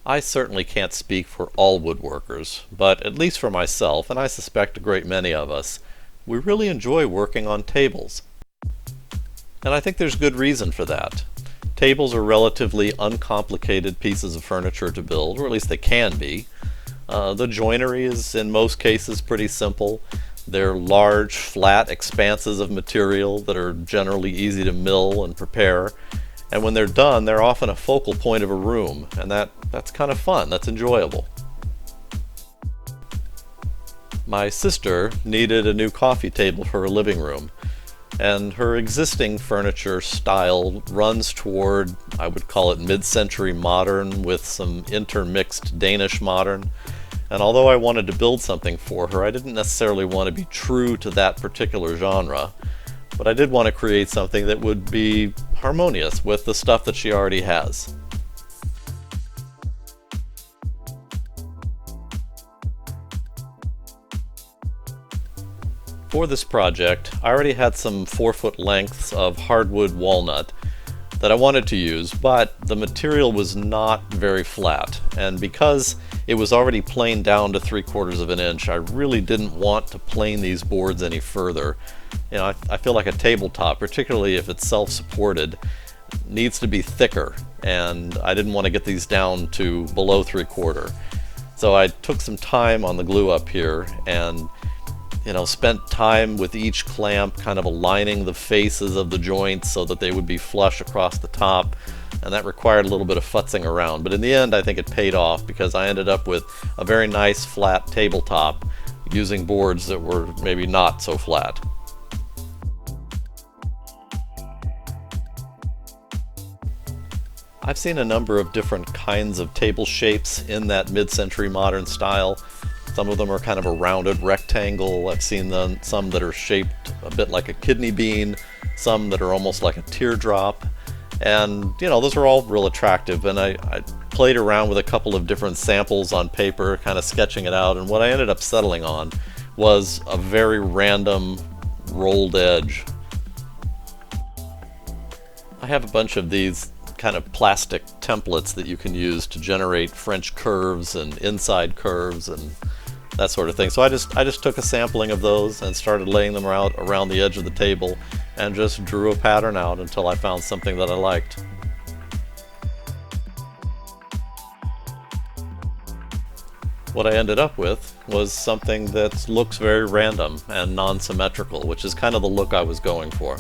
I certainly can't speak for all woodworkers, but at least for myself, and I suspect a great many of us, we really enjoy working on tables. And I think there's good reason for that. Tables are relatively uncomplicated pieces of furniture to build, or at least they can be. The joinery is in most cases pretty simple. They're large, flat expanses of material that are generally easy to mill and prepare. And when they're done, they're often a focal point of a room, and that's kind of fun, that's enjoyable. My sister needed a new coffee table for her living room, and her existing furniture style runs toward, I would call it mid-century modern with some intermixed Danish modern. And although I wanted to build something for her, I didn't necessarily want to be true to that particular genre, but I did want to create something that would be harmonious with the stuff that she already has. For this project, I already had some 4-foot lengths of hardwood walnut that I wanted to use, but the material was not very flat, and because it was already planed down to 3/4 of an inch, I really didn't want to plane these boards any further. I feel like a tabletop, particularly if it's self-supported, needs to be thicker, and I didn't want to get these down to below 3/4. So I took some time on the glue up here and spent time with each clamp kind of aligning the faces of the joints so that they would be flush across the top, and that required a little bit of futzing around. But in the end, I think it paid off because I ended up with a very nice flat tabletop using boards that were maybe not so flat. I've seen a number of different kinds of table shapes in that mid-century modern style. Some of them are kind of a rounded rectangle. I've seen some that are shaped a bit like a kidney bean, some that are almost like a teardrop. And, those are all real attractive. And I played around with a couple of different samples on paper, kind of sketching it out. And what I ended up settling on was a very random rolled edge. I have a bunch of these kind of plastic templates that you can use to generate French curves and inside curves and that sort of thing. So I just took a sampling of those and started laying them out around the edge of the table and just drew a pattern out until I found something that I liked. What I ended up with was something that looks very random and non-symmetrical, which is kind of the look I was going for.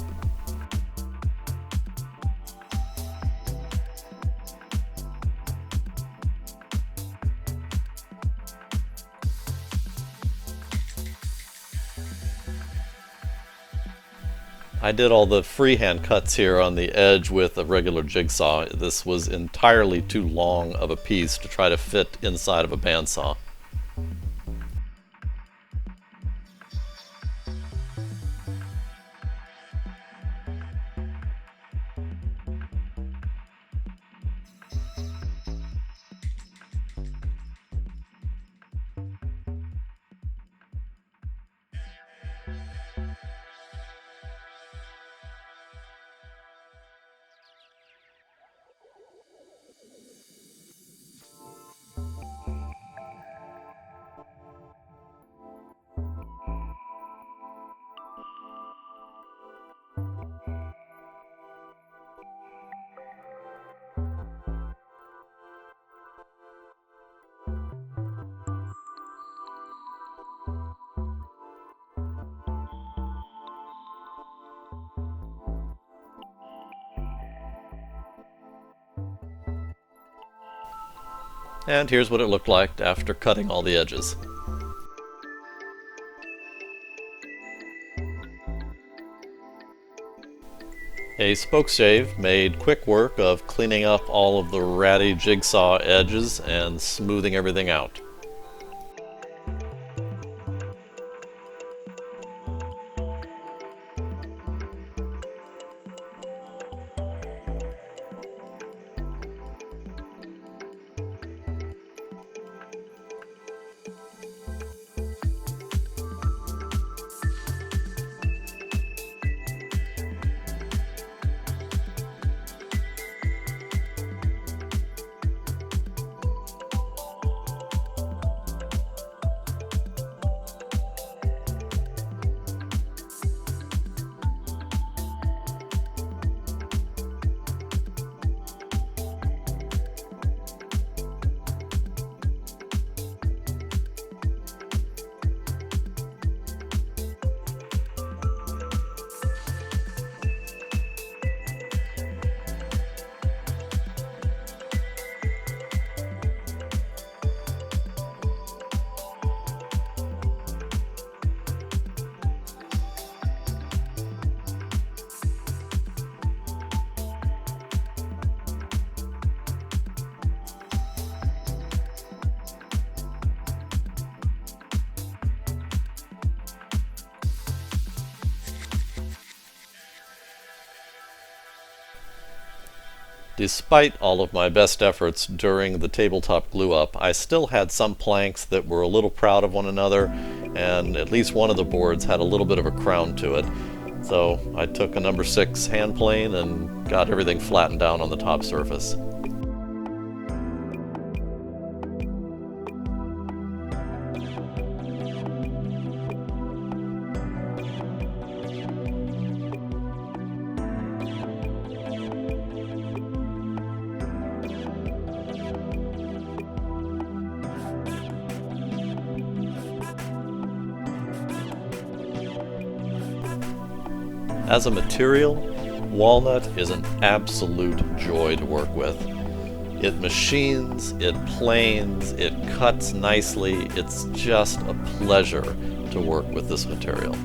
I did all the freehand cuts here on the edge with a regular jigsaw. This was entirely too long of a piece to try to fit inside of a bandsaw. And here's what it looked like after cutting all the edges. A spoke shave made quick work of cleaning up all of the ratty jigsaw edges and smoothing everything out. Despite all of my best efforts during the tabletop glue up, I still had some planks that were a little proud of one another, and at least one of the boards had a little bit of a crown to it. So I took a number 6 hand plane and got everything flattened down on the top surface. As a material, walnut is an absolute joy to work with. It machines, it planes, it cuts nicely. It's just a pleasure to work with this material.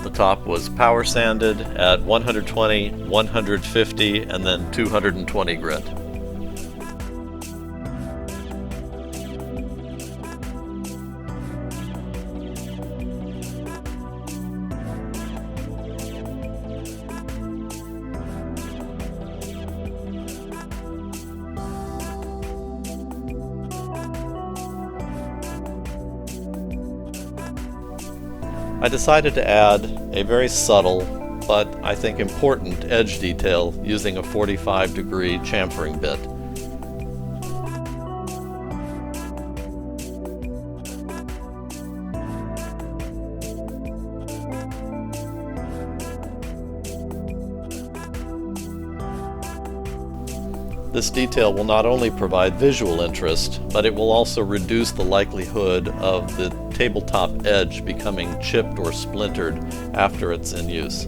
The top was power sanded at 120, 150, and then 220 grit. I decided to add a very subtle, but I think important edge detail using a 45-degree chamfering bit. This detail will not only provide visual interest, but it will also reduce the likelihood of the tabletop edge becoming chipped or splintered after it's in use.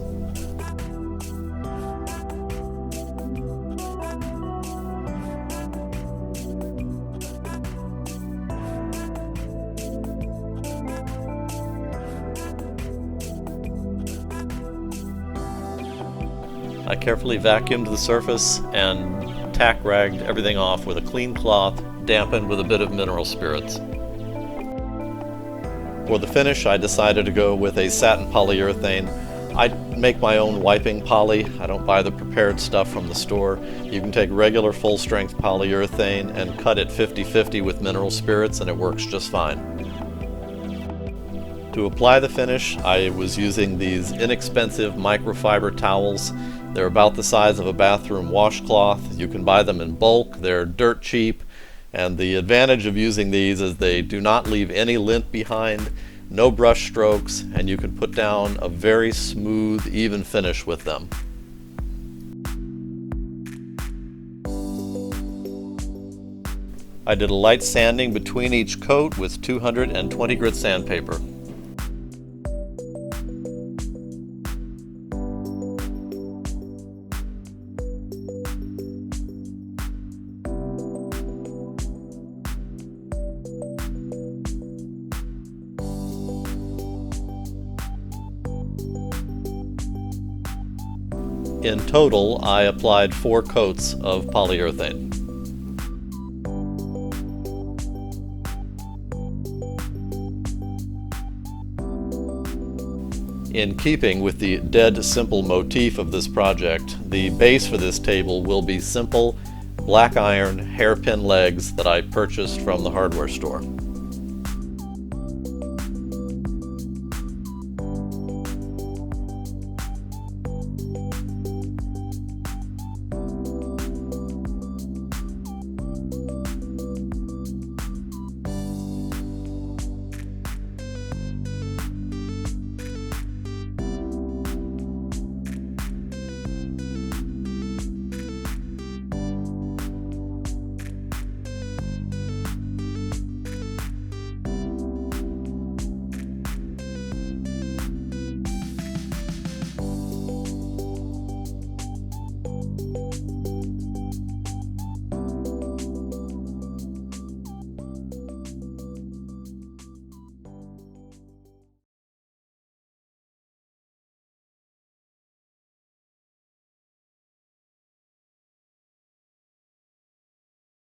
I carefully vacuumed the surface and tack ragged everything off with a clean cloth, dampened with a bit of mineral spirits. For the finish, I decided to go with a satin polyurethane. I make my own wiping poly. I don't buy the prepared stuff from the store. You can take regular full-strength polyurethane and cut it 50-50 with mineral spirits, and it works just fine. To apply the finish, I was using these inexpensive microfiber towels. They're about the size of a bathroom washcloth. You can buy them in bulk. They're dirt cheap. And the advantage of using these is they do not leave any lint behind, no brush strokes, and you can put down a very smooth, even finish with them. I did a light sanding between each coat with 220 grit sandpaper. In total, I applied 4 coats of polyurethane. In keeping with the dead simple motif of this project, the base for this table will be simple black iron hairpin legs that I purchased from the hardware store.